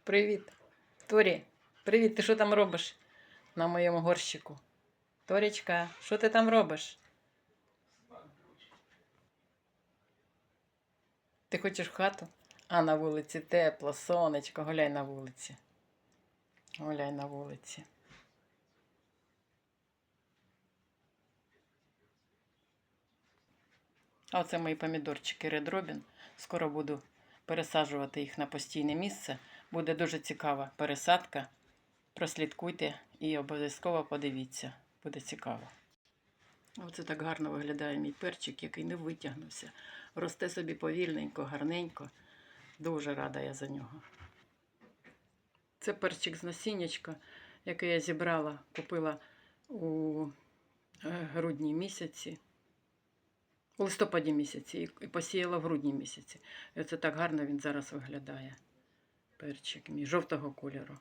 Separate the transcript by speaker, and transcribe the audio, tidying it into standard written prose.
Speaker 1: Привіт. Торі, привіт, ти що там робиш на моєму горщику? Торічка, що ти там робиш? Ти хочеш в хату? А на вулиці тепло, сонечко, гуляй на вулиці. Гуляй на вулиці. А оце мої помідорчики Red Robin. Скоро буду пересаджувати їх на постійне місце. Буде дуже цікава пересадка. Прослідкуйте і обов'язково подивіться. Буде цікаво. Оце так гарно виглядає мій перчик, який не витягнувся. Росте собі повільненько, гарненько. Дуже рада я за нього. Це перчик з насіннячка, який я зібрала, купила у грудні місяці. У листопаді місяці і посіяла в грудні місяці. І оце так гарно він зараз виглядає. Перчик мій жовтого кольору.